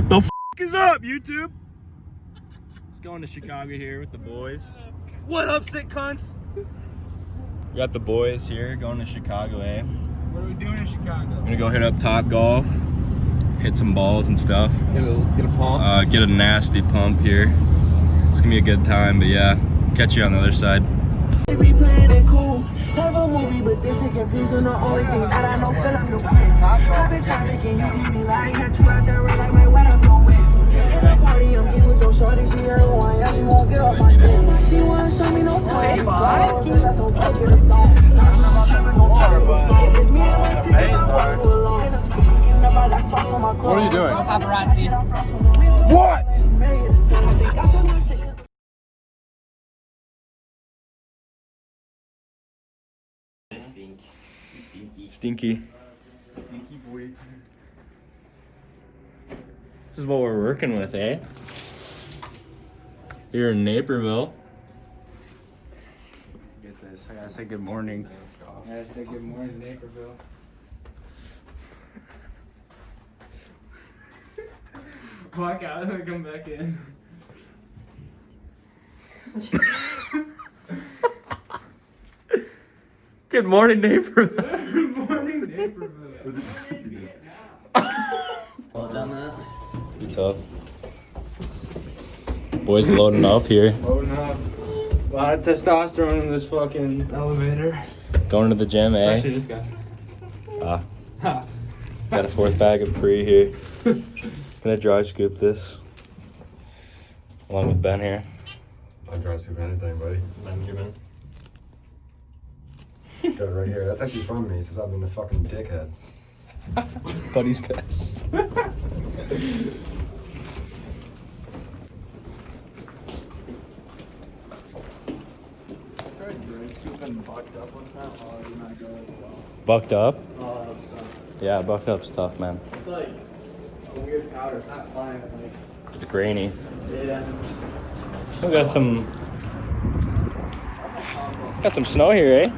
What the f is up, YouTube? Just going to Chicago here with the boys. What up, sick cunts? We got the boys here going to Chicago, eh? What are we doing in Chicago? We're gonna go hit up Top Golf, hit some balls and stuff. Get a pump? Get a nasty pump here. It's gonna be a good time, but yeah, catch you on the other side. We playing it cool. Have a movie, but this shit confusing. The only thing that I know, feel I'm the king. I've been trying to get you, keep me lying. Had you out there, like, man, what I'm going with? In the party, I'm getting with your shorty. She heard one, yeah, she won't get off my dick. She wanna show me no time. That's so fuck it up, dog. I'm trapping, no talk. It's me and my stick. What are you doing? Paparazzi. What? Stinky. Stinky boy. This is what we're working with, eh? Here in Naperville. Get this. I gotta say good morning. I gotta say good morning, Naperville. Walk out and come back in. Good morning, Naperville. Good morning, Naperville. Well done, Be tough. Boys loading up here. Loading up. A lot of testosterone in this fucking elevator. Going to the gym, eh? Especially this guy. Ah. Got a fourth bag of pre here. Gonna dry scoop this. Along with Ben here. I'll dry scoop anything, buddy. Ben, you're Ben. Got it right here. That's actually from me since I've been a fucking dickhead. Buddy's best. Bucked up? Oh, that was tough. Yeah, bucked up's tough, man. It's like a weird powder. It's not fine. Like, It's grainy. yeah. We got some snow here, eh?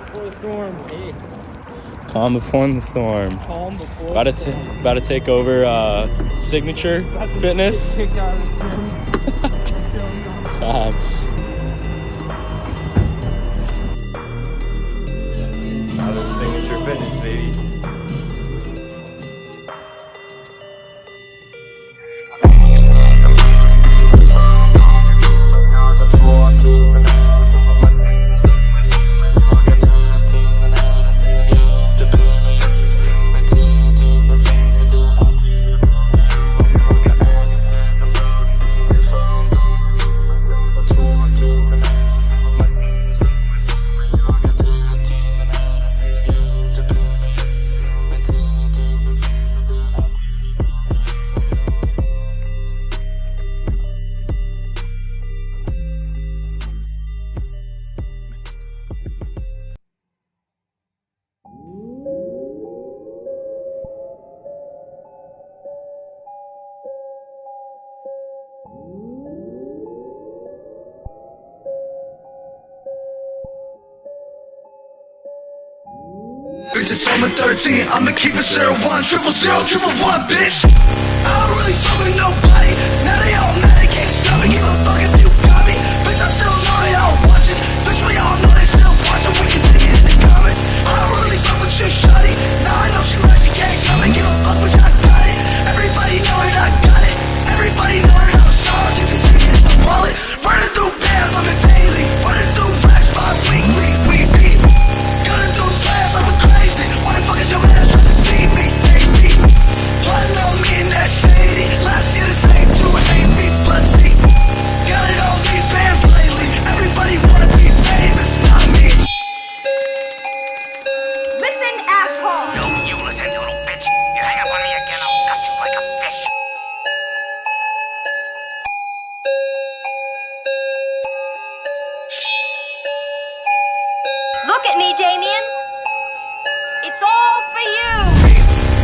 Before the storm. Hey. Calm before the storm. Calm before About to take over Signature Fitness. Kicked out of the gym. Facts. Out of Signature Fitness, baby. It's summer 13, I'ma keep it 0-1, 0-0-1, bitch. I don't really fuck with nobody. Now they all mad, they can't stop me. Give a fuck if you got me. Bitch, I still know they all watching. Bitch, we all know they still watching. We can see it in the comments. I don't really fuck with you, shawty. Now I know she mad, she can't come and give a fuck, but I got it. Everybody know it, I got it. Everybody know it, I'm solid. You can see it in the wallet. Running through bands on the daily. Running through racks by weekly. We be gunning through slabs like we're crazy. Why the fuck is your man trying to see me? Hate me. Plotting on me and that shady. Last year the same two hate me. Pussy. Got it on me bands lately. Everybody wanna be famous, not me. Listen, asshole! No, you listen, you little bitch. You hang up on me again, I'll cut you like a fish. Look at me, Damien. It's all for you.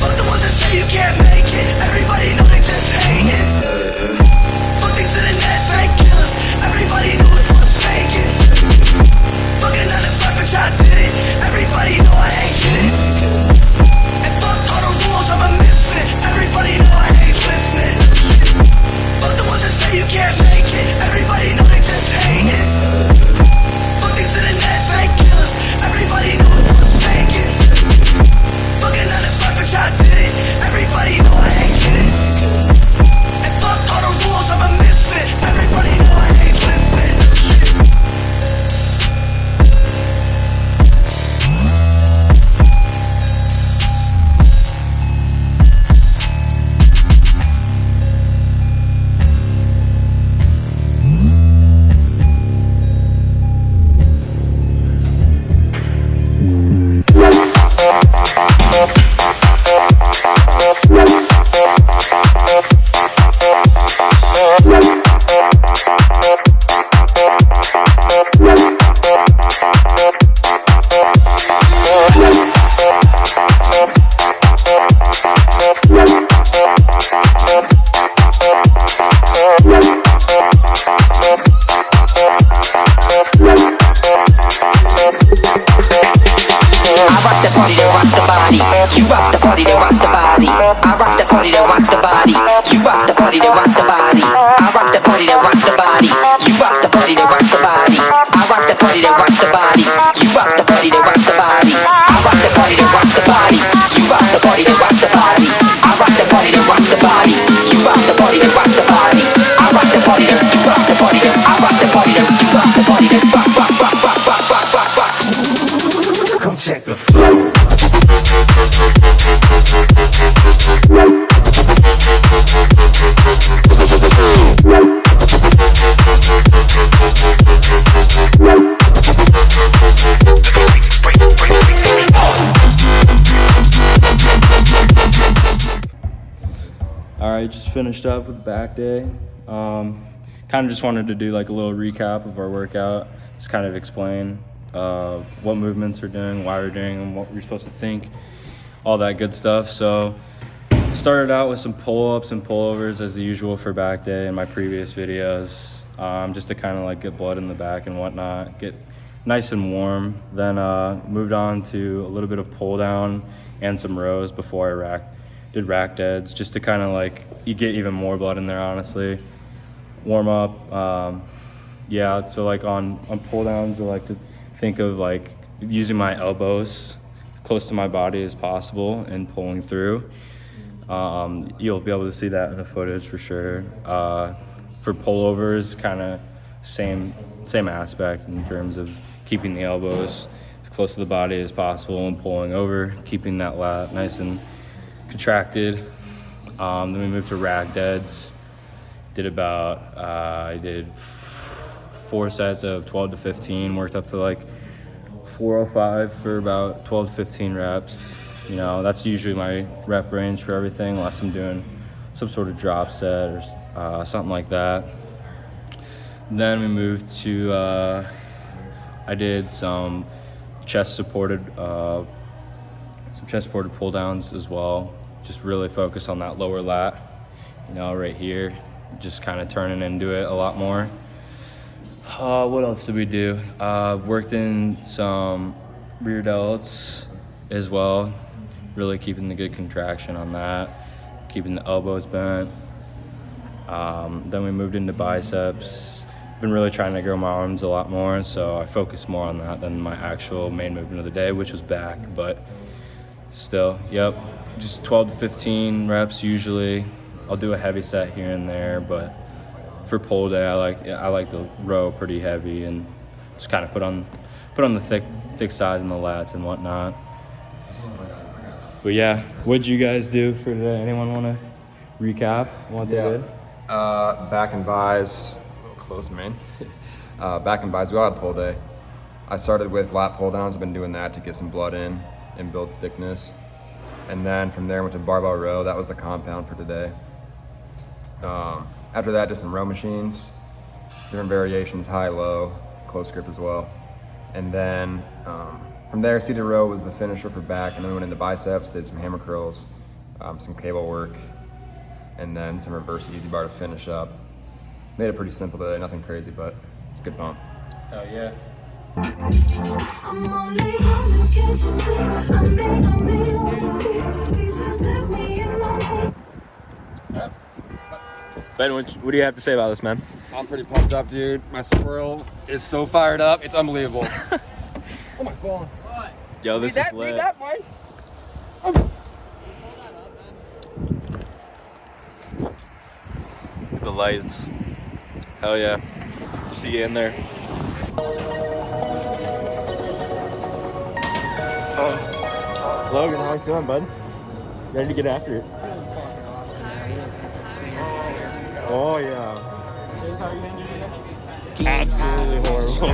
Fuck the ones that say you can't make it. Everybody know they just hate it. Fuck these internet fake killers. Everybody knows what's faking. Fucking on the fuck, bitch, I did it. Everybody know I ain't shit. And fuck all the rules, I'm a misfit. body. You rock the party that rocks the body. I rock the party that rocks the body. You rock the party that rocks the body. I rock the party that rocks the body. You rock the party that rocks the body. I rock the party that rocks the body. You rock the party that rocks the body. I rock the party that rocks the body. You rock the party that rocks the body. I rock the party that rocks the body. You rock the party that rocks the body. I rock the party that you rock the party that I rock the party that you rock the party that rock rock rock rock rock rock rock rock. Come check the flow. Alright, just finished up with back day. Kind of just wanted to do like a little recap of our workout, just kind of explain what movements we're doing, why we're doing them, what we're supposed to think, all that good stuff. So started out with some pull-ups and pullovers as usual for back day in my previous videos, just to kind of like get blood in the back and whatnot, get nice and warm. Then moved on to a little bit of pull down and some rows before I did rack deads, just to kind of like, you get even more blood in there, honestly. Warm up, yeah, so like on pull downs, I like to think of like using my elbows close to my body as possible and pulling through. You'll be able to see that in the footage for sure. For pullovers, kind of same aspect in terms of keeping the elbows as close to the body as possible and pulling over, keeping that lat nice and contracted. Then we moved to rack deads. Did about, I did 4 sets of 12 to 15, worked up to like 405 for about 12 to 15 reps. You know, that's usually my rep range for everything, unless I'm doing some sort of drop set or something like that. Then we moved to, I did some chest supported pull downs as well. Just really focus on that lower lat, you know, right here. Just kind of turning into it a lot more. What else did we do? Worked in some rear delts as well. Really keeping the good contraction on that, keeping the elbows bent. Then we moved into biceps. Been really trying to grow my arms a lot more, so I focused more on that than my actual main movement of the day, which was back, but still, yep. Just 12 to 15 reps usually. I'll do a heavy set here and there, but for pull day, I like to row pretty heavy and just kind of put on the thick sides and the lats and whatnot. But yeah, what'd you guys do for today? Anyone want to recap what they did? Back and buys, a little close, man. Back and buys, we all had pull day. I started with lat pull downs. I've been doing that to get some blood in and build thickness. And then from there, went to barbell row. That was the compound for today. After that, just some row machines, different variations, high, low, close grip as well. And then from there, seated row was the finisher for back, and then we went into biceps, did some hammer curls, some cable work, and then some reverse easy bar to finish up. Made it pretty simple today, nothing crazy, but it's a good pump. Oh yeah. I'm only gonna get you sick. I'm please just let me in my head. Ben, what do you have to say about this, man? I'm pretty pumped up, dude. My swirl is so fired up. It's unbelievable. Oh my god. Yo, this is lit. The lights. Hell yeah. We'll see you in there. Logan, how you feeling, bud? Ready to get after it? Oh yeah. Absolutely horrible.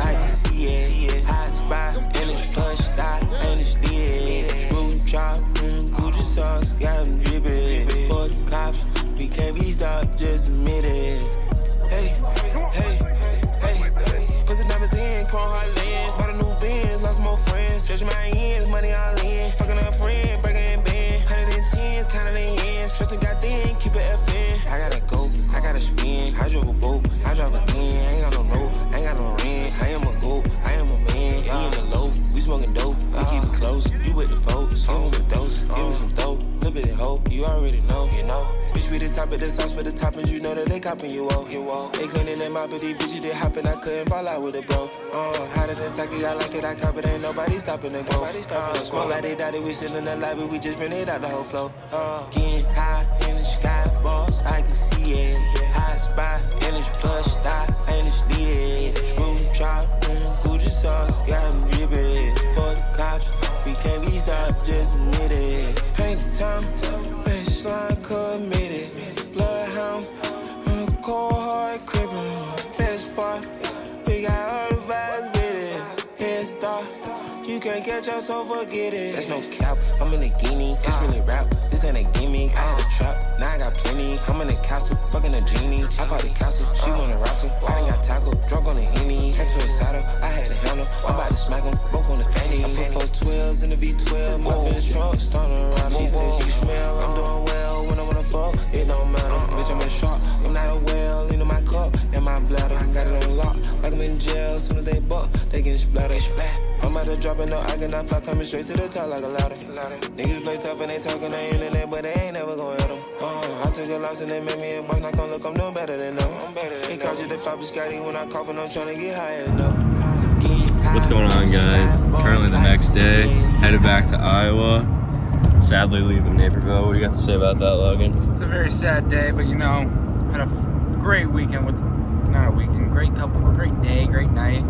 I can see it. Hot spot and it's pushed out and it's lit. Screw chop, Gucci sauce, got them dripping. For the cops, we can't be stopped, just admit it. Hey, hey, hey. Put the diamonds in, chrome hard lens. Bought a new Benz, lost more friends. Stretching my ends, money all in. Fucking a friend, breaking and bend. 110s, counting the ends. Stressing got thin, keep it FN. I gotta go, I gotta spin. I drove a boat, I drive a 10. I ain't got no note, I ain't got no rent. I am a goat, I am a man. We in the low, we smoking dope, we keep it close. You with the folks, you want a dose, give me some dope, little bit of hope, you already know, you know. Bitch, we the top of the sauce for the toppings, you know that they copping you all. They cleaning them out, but these bitches they hopping, I couldn't fall out with it, bro. Hotter than Taki, I like it, I cop it, ain't nobody stopping the growth. Smoke like they died, we still in the library, we just bring it out the whole flow. Getting high in the sky, boss, I can see it. Hot spot in this plush, die, and it's needed. Screw chop, Gucci sauce, got them dripping. For the cops, we can't be stopped, just admit it. Paint the time, baseline committed. Bloodhound, cold hard crippin'. Best part, we got all the vibes with it. Head start, you can't catch us, so forget it. There's no cap, I'm in the guinea. It's really rap, this ain't a gimmick. I had a trap, now I got plenty. I'm in the castle, fucking a genie. I caught the castle, she wanna wrestle. I done got tackled, drunk on the Henny. Head to a saddle, I had to handle. I'm about to smack them, both on the fanny. I put 4 12s in the V12, my bitch truck, starting around. She said she can smell, I'm doing well when I wanna fuck. It don't matter, bitch, I'm a shark. I'm not a whale, into my cup, and my bladder. I got it on lock, like I'm in jail. Soon as they buck, they get splattered. I'm about to drop it, no, I cannot fly, coming straight to the top like a ladder. Niggas play tough and they talking on the internet, but they ain't never gonna hit them. I took a loss and they made me a boss, now come look, I'm doing better than them. They called you the flopper Scotty when I cough and I'm trying to get higher enough. What's going on, guys? Currently the next day, headed back to Iowa. Sadly leaving Naperville. What do you got to say about that, Logan? It's a very sad day, but you know, had a great weekend with, not a weekend, great day, great night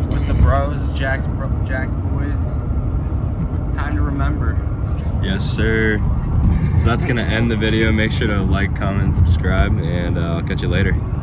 with the bros, Jack boys. Time to remember. Yes, sir. So that's gonna end the video. Make sure to like, comment, and subscribe, and I'll catch you later.